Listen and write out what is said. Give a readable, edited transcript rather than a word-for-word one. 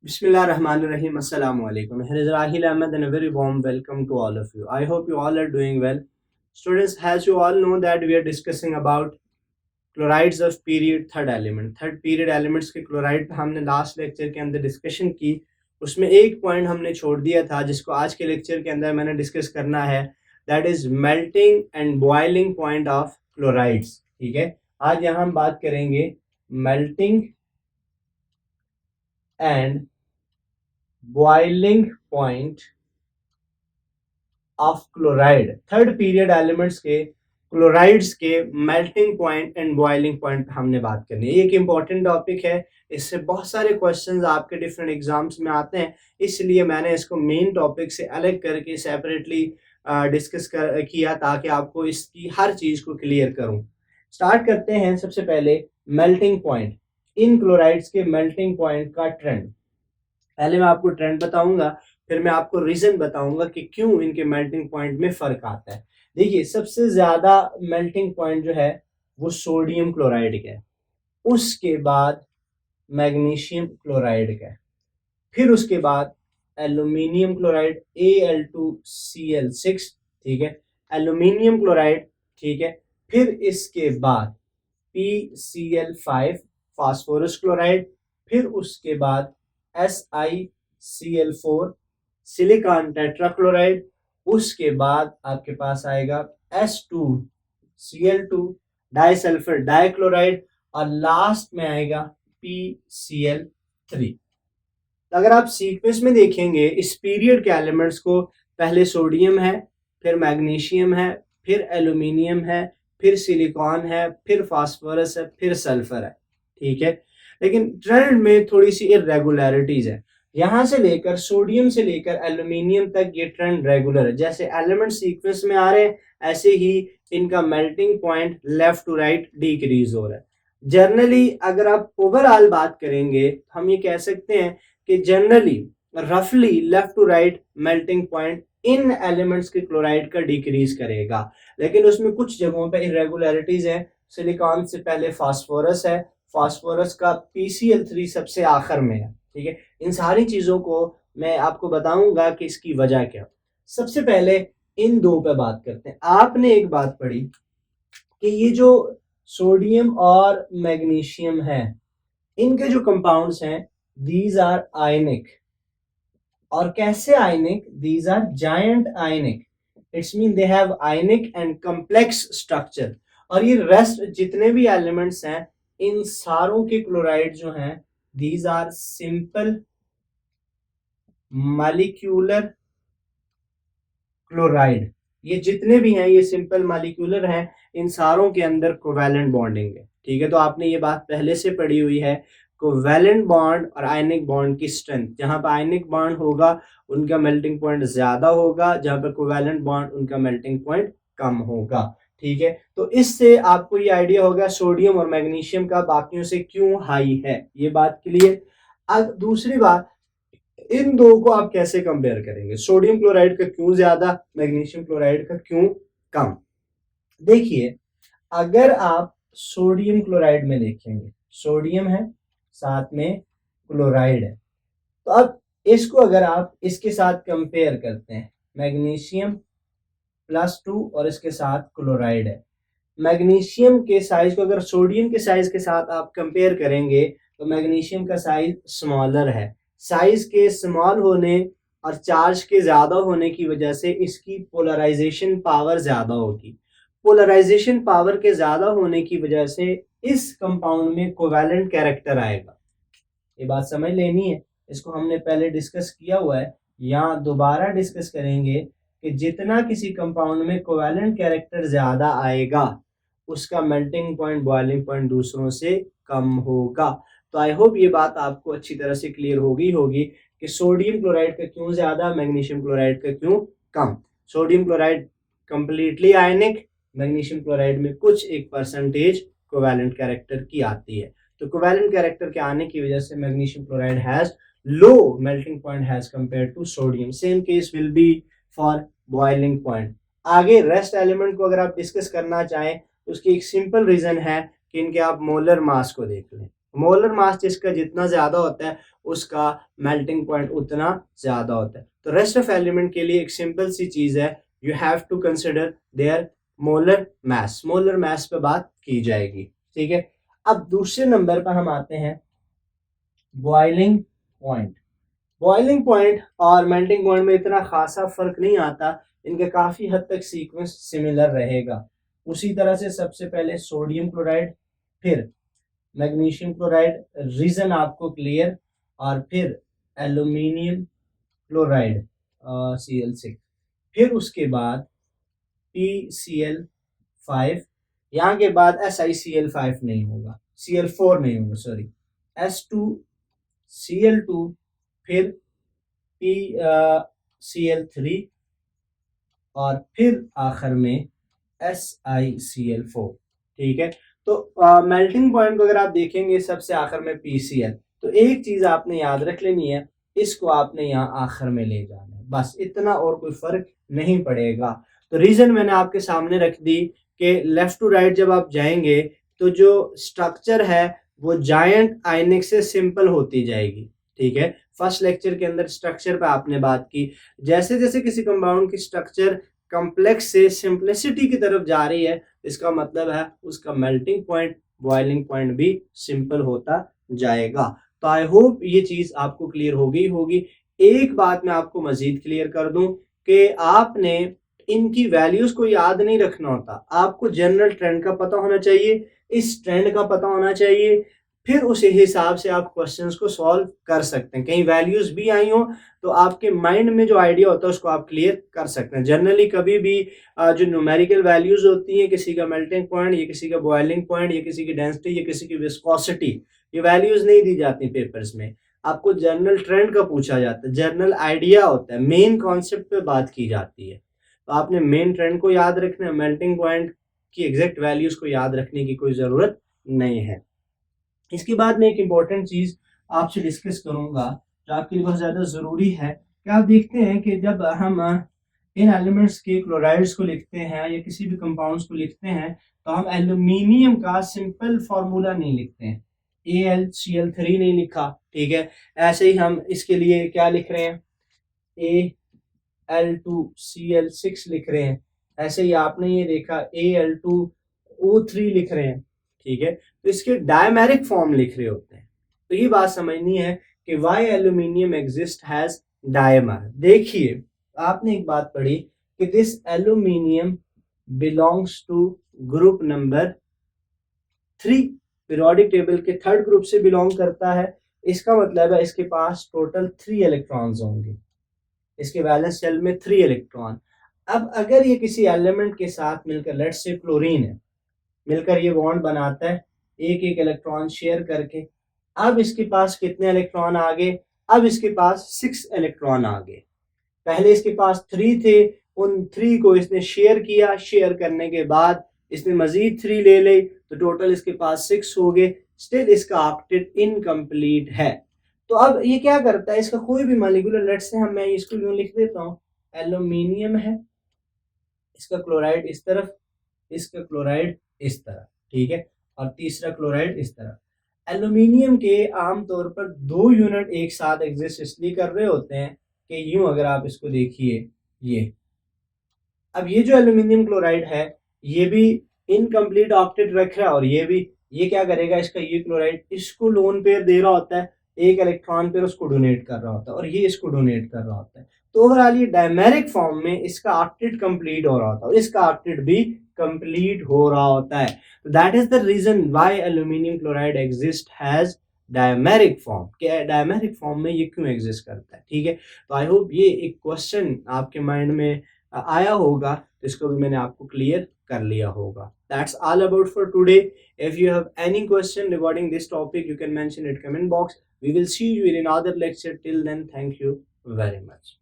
Bismillahirrahmanirrahim. Assalamu alaikum. Here is Rahil Ahmed and a very warm welcome to all of you. I hope you all are doing well. Students, as you all know that we are discussing about chlorides of period third element. Third period elements के chloride पे हमने last lecture के अंदर discussion की. उसमें एक point हमने छोड़ दिया था जिसको आज के lecture के अंदर मैंने discuss करना है. That is melting and boiling point of chlorides. ठीक है. आज यहाँ हम बात करेंगे melting and boiling point of chloride. Third period elements के क्लोराइड्स के melting point and boiling point हमने बात करनी है. एक इंपॉर्टेंट टॉपिक है, इससे बहुत सारे क्वेश्चंस आपके डिफरेंट एग्जाम्स में आते हैं, इसलिए मैंने इसको मेन टॉपिक से अलग करके सेपरेटली डिस्कस किया ताकि आपको इसकी हर चीज को क्लियर करूं. स्टार्ट करते हैं. सबसे पहले मेल्टिंग पॉइंट. इन क्लोराइड्स के मेल्टिंग पॉइंट का ट्रेंड. पहले मैं आपको ट्रेंड बताऊंगा, फिर मैं आपको रीजन बताऊंगा कि क्यों इनके मेल्टिंग पॉइंट में फर्क आता है. देखिए, सबसे ज्यादा मेल्टिंग पॉइंट जो है वो सोडियम क्लोराइड का है, उसके बाद मैग्नीशियम क्लोराइड का है, फिर उसके बाद एल्यूमिनियम क्लोराइड Al2Cl6, ठीक है, एल्यूमिनियम क्लोराइड, ठीक है, फिर इसके बाद PCl5 फास्फोरस क्लोराइड, फिर उसके बाद SiCl4 सिलिकॉन टेट्राक्लोराइड, उसके बाद आपके पास आएगा S2Cl2 डाइसल्फर डाइक्लोराइड और लास्ट में आएगा PCl3. अगर आप सीक्वेंस में देखेंगे इस पीरियड के एलिमेंट्स को, पहले सोडियम है, फिर मैग्नीशियम है, फिर एल्यूमिनियम है, फिर सिलिकॉन है, फिर फास्फोरस है, फिर सल्फर है. ठीक है, लेकिन ट्रेंड में थोड़ी सी इरेगुलरिटीज है. यहां से लेकर सोडियम से लेकर एल्यूमिनियम तक ये ट्रेंड रेगुलर है. जैसे एलिमेंट सीक्वेंस में आ रहे हैं ऐसे ही इनका melting point left to right decrease हो रहा है. जनरली अगर आप ओवरऑल बात करेंगे हम ये कह सकते हैं कि जनरली रफली left to right melting point in elements के क्लोराइड का डिक्रीज करेगा, लेकिन उसमें कुछ जगहों पे इरेगुलरिटीज है. सिलिकॉन से पहले फास्फोरस है, फास्फोरस का PCl3 सबसे आखिर में है. ठीक है, इन सारी चीजों को मैं आपको बताऊंगा कि इसकी वजह क्या. सबसे पहले इन दो पे बात करते हैं. आपने एक बात पढ़ी कि ये जो सोडियम और मैग्नीशियम है, इनके जो कंपाउंड्स हैं दीज आर आयनिक. और कैसे ionic? These are giant ionic. It's mean they have ionic and complex structure. और ये रेस्ट जितने भी एलिमेंट्स हैं इन सारों के क्लोराइड जो हैं these are simple molecular chloride. ये जितने भी हैं ये सिंपल मॉलिक्यूलर हैं, इन सारों के अंदर कोवैलेंट बॉन्डिंग है. ठीक है, तो आपने ये बात पहले से पढ़ी हुई है. कोवैलेंट बॉन्ड और आयनिक बॉन्ड की स्ट्रेंथ, जहां पर आयनिक बॉन्ड होगा उनका मेल्टिंग पॉइंट ज्यादा होगा, जहां पर कोवैलेंट बॉन्ड उनका मेल्टिंग पॉइंट कम होगा. ठीक है, तो इससे आपको ये आइडिया होगा सोडियम और मैग्नीशियम का बाकियों से क्यों हाई है. ये बात क्लियर. अब दूसरी बात, इन दो को आप कैसे कंपेयर करेंगे. सोडियम क्लोराइड का क्यों ज्यादा, मैग्नीशियम क्लोराइड का क्यों कम. देखिए, अगर आप सोडियम क्लोराइड में देखेंगे, सोडियम है साथ में क्लोराइड है, तो अब इसको अगर आप इसके साथ कंपेयर करते हैं, मैग्नीशियम +2 और इसके साथ क्लोराइड है. मैग्नीशियम के साइज को अगर सोडियम के साइज के साथ आप कंपेयर करेंगे तो मैग्नीशियम का साइज स्मॉलर है. साइज के स्मॉल होने और चार्ज के ज्यादा होने की वजह से इसकी पोलराइजेशन पावर ज्यादा होगी. पोलराइजेशन पावर के ज्यादा होने की वजह से इस कंपाउंड में कोवैलेंट कैरेक्टर आएगा. ये बात समझ लेनी है, इसको हमने पहले डिस्कस किया हुआ है, यहाँ दोबारा डिस्कस करेंगे कि जितना किसी कंपाउंड में कोवैलेंट कैरेक्टर ज्यादा आएगा उसका मेल्टिंग पॉइंट बॉइलिंग पॉइंट दूसरों से कम होगा. तो आई होप ये बात आपको अच्छी तरह से क्लियर होगी कि सोडियम क्लोराइड का क्यों ज्यादा, मैग्नीशियम क्लोराइड का क्यों कम. सोडियम क्लोराइड कंप्लीटली आयनिक, मैग्नीशियम क्लोराइड में कुछ एक परसेंटेज कोवैलेंट कैरेक्टर की आती है. तो कोवैलेंट कैरेक्टर के आने की वजह से magnesium chloride has low melting point as compare to sodium. Same case will be for boiling point. आगे रेस्ट एलिमेंट को अगर आप डिस्कस करना चाहें तो उसकी एक सिंपल रीजन है कि इनके आप मोलर मास को देख लें. मोलर मास जिसका जितना ज्यादा होता है उसका मेल्टिंग पॉइंट उतना ज्यादा होता है। तो रेस्ट ऑफ एलिमेंट के लिए एक सिंपल सी चीज है, you have to consider their molar mass पे बात की जाएगी, ठीक है। अब दूसरे नंबर पर हम आते हैं बॉइलिंग पॉइंट। बॉइलिंग पॉइंट और मेल्टिंग पॉइंट में इतना खासा फर्क नहीं आता, इनके काफी हद तक सीक्वेंस सिमिलर रहेगा। उसी तरह से सबसे पहले सोडियम क्लोराइड, फिर मैग्नीशियम क्लोराइड, रीजन आपको क्लियर, और फिर एल्यूमिनियम क्लोराइड Cl6, फिर उसके बाद PCl5, यहाँ के बाद SiCl5 नहीं होगा, Cl4 नहीं होगा, सॉरी, S2Cl2, फिर PCl3, और फिर आखिर में SiCl4, ठीक है। तो मेल्टिंग पॉइंट को अगर आप देखेंगे सबसे आखिर में PCl, तो एक चीज आपने याद रख लेनी है, इसको आपने यहाँ आखिर में ले जाना है, बस इतना, और कोई फर्क नहीं पड़ेगा। तो रीजन मैंने आपके सामने रख दी कि लेफ्ट टू राइट जब आप जाएंगे तो जो स्ट्रक्चर है वो जायंट आयनिक से सिंपल होती जाएगी, ठीक है। फर्स्ट लेक्चर के अंदर स्ट्रक्चर पे आपने बात की, जैसे जैसे किसी कंपाउंड की स्ट्रक्चर कॉम्प्लेक्स से सिंपलिसिटी की तरफ जा रही है, इसका मतलब है उसका मेल्टिंग पॉइंट, बॉइलिंग पॉइंट भी सिंपल होता जाएगा। तो आई होप ये चीज आपको क्लियर हो गई होगी। एक बात मैं आपको मजीद क्लियर कर दूं कि आपने इनकी वैल्यूज को याद नहीं रखना होता, आपको जनरल ट्रेंड का पता होना चाहिए, इस ट्रेंड का पता होना चाहिए, फिर उस हिसाब से आप क्वेश्चंस को सॉल्व कर सकते हैं। कहीं वैल्यूज भी आई हो तो आपके माइंड में जो आइडिया होता है उसको आप क्लियर कर सकते हैं। जनरली कभी भी जो न्यूमेरिकल वैल्यूज होती हैं, किसी का मेल्टिंग पॉइंट, या किसी का बॉइलिंग पॉइंट, या किसी की डेंसिटी, या किसी की विस्कोसिटी, ये वैल्यूज नहीं दी जाती पेपर्स में। आपको जनरल ट्रेंड का पूछा जाता है, जनरल आइडिया होता है, मेन कॉन्सेप्ट पे बात की जाती है। तो आपने मेन ट्रेंड को याद रखना है, मेल्टिंग पॉइंट की एग्जैक्ट वैल्यूज को याद रखने की कोई जरूरत नहीं है। इसके बाद में एक इम्पॉर्टेंट चीज आपसे डिस्कस करूंगा जो आपके लिए बहुत ज्यादा जरूरी है, कि आप देखते हैं कि जब हम इन एलिमेंट्स के क्लोराइड्स को लिखते हैं या किसी भी कंपाउंड्स को लिखते हैं, तो हम एल्यूमिनियम का सिंपल फार्मूला नहीं लिखते हैं, AlCl3 नहीं लिखा, ठीक है। ऐसे ही हम इसके लिए क्या लिख रहे हैं, Al2Cl6 लिख रहे हैं। ऐसे ही आपने ये देखा Al2O3 लिख रहे हैं, ठीक है। तो इसके डायमेरिक फॉर्म लिख रहे होते हैं। तो ये बात समझनी है कि why aluminium exist as dimer. देखिए आपने एक बात पढ़ी कि this aluminium belongs to group number 3, periodic table के थर्ड ग्रुप से बिलोंग करता है। इसका मतलब है इसके पास टोटल 3 इलेक्ट्रॉन्स होंगे, इसके वैलेंस शेल में 3 इलेक्ट्रॉन। अब अगर ये किसी एलिमेंट के साथ मिलकर, लेट्स से क्लोरीन है, मिलकर ये बॉन्ड बनाता है एक एक इलेक्ट्रॉन शेयर करके, अब इसके पास कितने इलेक्ट्रॉन आ गए, अब इसके पास 6 इलेक्ट्रॉन आ गए। पहले इसके पास 3 थे, उन 3 को इसने शेयर किया, शेयर करने के बाद इसने मजीद 3 ले ली, तो टोटल इसके पास 6 हो गए। स्टिल इसका ऑक्टेट इनकम्प्लीट है। तो अब ये क्या करता है, इसका कोई भी मॉलिक्यूलर, लेट्स से हम, मैं इसको यूं लिख देता हूँ, एल्यूमिनियम है, इसका क्लोराइड इस तरफ, इसका क्लोराइड इस तरफ, ठीक है, और तीसरा क्लोराइड इस तरफ। एल्यूमिनियम के आमतौर पर 2 यूनिट एक साथ एग्जिस्ट इसलिए कर रहे होते हैं कि यूं अगर आप इसको देखिए, ये अब ये जो एल्यूमिनियम क्लोराइड है ये भी इनकम्प्लीट ऑक्टेट रख रहा है, और ये भी, ये क्या करेगा, इसका ये क्लोराइड इसको लोन पेयर दे रहा होता है, एक इलेक्ट्रॉन पेयर उसको डोनेट कर रहा होता है, और ये इसको डोनेट कर रहा होता है। तो ओवरऑल ये डायमेरिक फॉर्म में इसका ऑक्टेट कंप्लीट हो रहा होता है, और इसका ऑक्टेट भी कंप्लीट हो रहा होता है। That is the reason why aluminium chloride exist as dimeric form. क्या डायमेरिक फॉर्म में ये क्यों एग्जिस्ट करता है, ठीक है। तो आई होप ये एक क्वेश्चन आपके माइंड में आया होगा, तो इसको भी मैंने आपको क्लियर कर लिया होगा। That's all about for today. If you have any question regarding this topic, you can mention it comment box. We will see you in another lecture. Till then, thank you very much.